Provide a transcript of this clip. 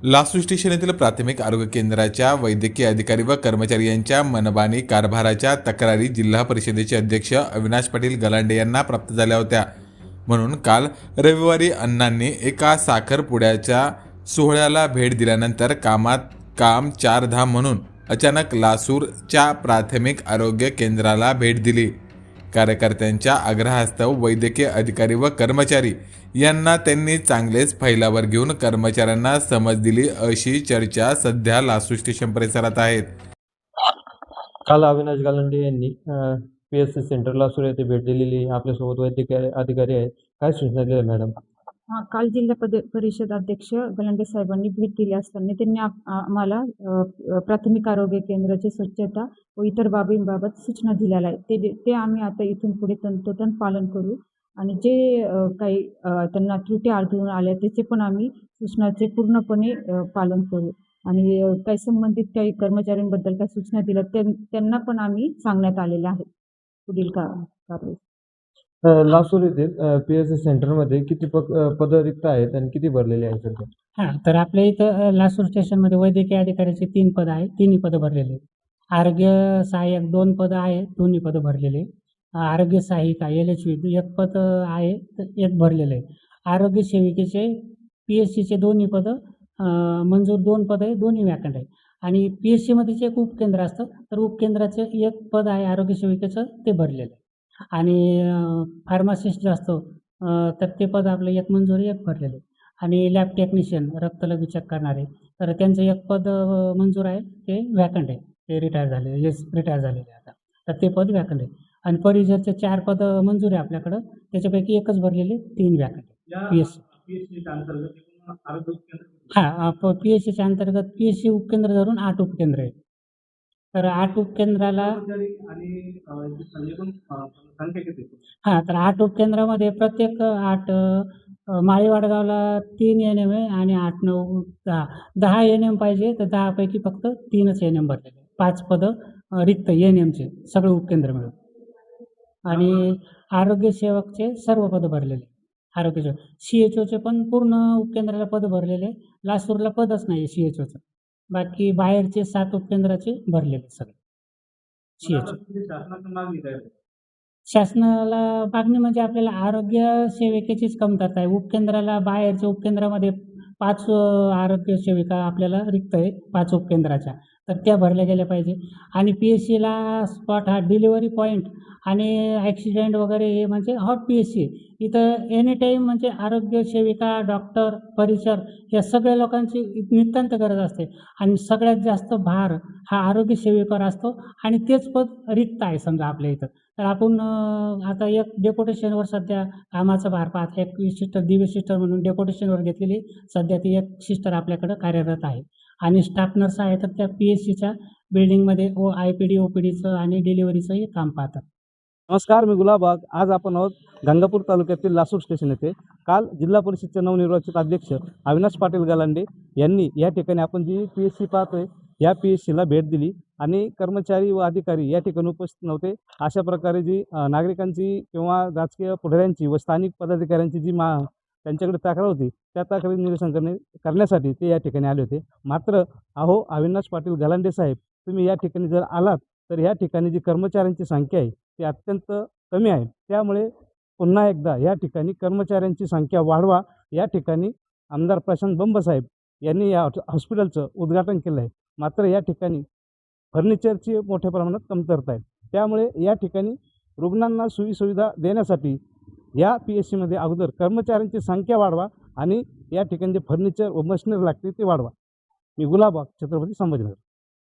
Lasur station येथील प्राथमिक आरोग्य केंद्राच्या वैद्यकीय अधिकारी व कर्मचारी यांच्या मनमानी कारभाराच्या तक्रारी जिल्हा परिषदेचे अध्यक्ष अविनाश पाटील गलांडे यांना प्राप्त झाल्या होत्या. म्हणून काल रविवारी अण्णांनी एका साखरपुड्याच्या सोहळ्याला भेट दिल्यानंतर कामात काम चार धाम म्हणून अचानक लासूरच्या प्राथमिक आरोग्य केंद्राला भेट दिली. कार्यकर्त्यांच्या आग्रहास्तव वैद्यकीय अधिकारी व कर्मचारी यांना त्यांनी चांगलेच फैलावर घेऊन कर्मचाऱ्यांना समज दिली अशी चर्चा सध्या लासूर स्टेशन परिसरात आहेत. काल अविनाश गलांडे यांनी PSC सेंटर लासूर येथे भेट दिलेली. आपल्यासोबत वैद्यकीय अधिकारी आहेत. काय सूचना दिल्या मॅडम? काल जिल्हा परिषद अध्यक्ष गलांडे साहेबांनी भेट दिली असताना त्यांनी आम्हाला प्राथमिक आरोग्य केंद्राची स्वच्छता व इतर बाबींबाबत सूचना दिलेल्या आहेत. ते आम्ही आता इथून पुढे तंतोतंत पालन करू आणि जे काही त्यांना त्रुटी आढळून आल्या त्याचे पण आम्ही सूचनाचे पूर्णपणे पालन करू आणि काही संबंधित काही कर्मचाऱ्यांबद्दल काही सूचना दिल्या त्यांना पण आम्ही सांगण्यात आलेल्या आहेत पुढील कारवाई. लासूर येथील PSC सेंटरमध्ये किती पद रिक्त आहेत आणि किती भरलेले आहेत सध्या? तर आपल्या इथं लासूर स्टेशनमध्ये वैद्यकीय अधिकाऱ्याचे 3 पद आहेत. तिन्ही पदं भरलेले. आरोग्य सहाय्यक 2 पदं आहेत, दोन्ही पदं भरलेले. आरोग्य सहायिका LHV 1 पद आहे, तर 1 भरलेलं आहे. आरोग्य सेविकेचे PSCचे दोन्ही पदं मंजूर 2 पदं आहे, दोन्ही वॅकंट आहे. आणि PSCमध्ये जे एक उपकेंद्र असतं तर उपकेंद्राचे 1 पद आहे आरोग्य सेविकेचं, ते भरलेलं आहे. आणि फार्मासिस्ट जो असतो तर ते पद आपलं 1 मंजूर 1 भरलेलं आहे. आणि लॅब टेक्निशियन रक्तलघवी चेक करणारे तर त्यांचं 1 पद मंजूर आहे, ते वॅकंट आहे, ते रिटायर झालेले आता, तर ते पद वॅकंट आहे. आणि परिचरचे 4 पद मंजूर आहे आपल्याकडं, त्याच्यापैकी 1च भरलेले, 3 वॅकंट आहे. PSCच्या अंतर्गत PSC उपकेंद्र धरून 8 उपकेंद्र आहे. तर 8 उपकेंद्राला तर 8 उपकेंद्रामध्ये प्रत्येक 8 माळीवाडगावला 3 NM आहे आणि 8, 9, 10 NM पाहिजे, तर 10 पैकी फक्त 3च NM भरलेले. 5 पदं रिक्त NMचे सगळे उपकेंद्र मिळून. आणि आरोग्य सेवकचे सर्व पदं भरलेले. आरोग्य सेवक CHOचे पण पूर्ण उपकेंद्राला पदं भरलेले. लासूरला पदच नाही CHOचं. बाकी बाहेरचे 7 उपकेंद्राचे भरलेले सगळे CHO. शासनाला मागणी म्हणजे आपल्याला आरोग्य सेविकेचीच कमतरता आहे. उपकेंद्राला बाहेरच्या उपकेंद्रामध्ये 5 आरोग्य सेविका आपल्याला रिक्त आहे 5 उपकेंद्राच्या, तर त्या भरल्या गेल्या पाहिजे. आणि PSCला स्पॉट हा डिलिव्हरी पॉईंट आणि ॲक्सिडेंट वगैरे हे म्हणजे हॉट PSC इथं एनी टाईम म्हणजे आरोग्य सेविका, डॉक्टर, परिचर या सगळ्या लोकांची नितांत गरज असते. आणि सगळ्यात जास्त भार हा आरोग्य सेविकावर असतो आणि तेच पद रिक्त आहे समजा आपल्या इथं. तर आपण आता एक डेप्युटेशनवर सध्या कामाचा भार पाहत एक सिस्टर, दिव्य सिस्टर म्हणून डेप्युटेशनवर घेतलेली. सध्या ती एक सिस्टर आपल्याकडं कार्यरत आहे. आणि स्टाफ नर्स आहे तर त्या PSCच्या बिल्डिंगमध्ये IPD, OPDचं आणि डिलिव्हरीचंही काम पाहतात. नमस्कार, मी गुलाबाग. आज आपण आहोत गंगापूर तालुक्यातील लासूर स्टेशन येथे. काल जिल्हा परिषदचे नवनिर्वाचित अध्यक्ष अविनाश पाटील गलांडे यांनी या ठिकाणी आपण जी PSC पाहतोय या PSCला भेट दिली आणि कर्मचारी व अधिकारी या ठिकाणी उपस्थित नव्हते. अशा प्रकारे जी नागरिकांची किंवा राजकीय पुढाऱ्यांची व स्थानिक पदाधिकाऱ्यांची जी त्यांच्याकडे तक्रार होती त्या तक्रारी निरसन करण्यासाठी ते या ठिकाणी आले होते. मात्र अविनाश पाटील गलांडे साहेब, तुम्ही या ठिकाणी जर आलात तर या ठिकाणी जी कर्मचाऱ्यांची संख्या आहे ती अत्यंत कमी आहे. त्यामुळे पुन्हा एकदा या ठिकाणी कर्मचाऱ्यांची संख्या वाढवा. या ठिकाणी आमदार प्रशांत बंब साहेब यांनी या हॉस्पिटलचं उद्घाटन केलं आहे. मात्र या ठिकाणी फर्निचरची मोठ्या प्रमाणात कमतरता आहे. त्यामुळे या ठिकाणी रुग्णांना सोयीसुविधा देण्यासाठी या PSCमध्ये अगोदर कर्मचाऱ्यांची संख्या वाढवा आणि या ठिकाणी जे फर्निचर व मशिनरी लागते ते वाढवा. मी गुलाबाग, छत्रपती संभाजीनगर.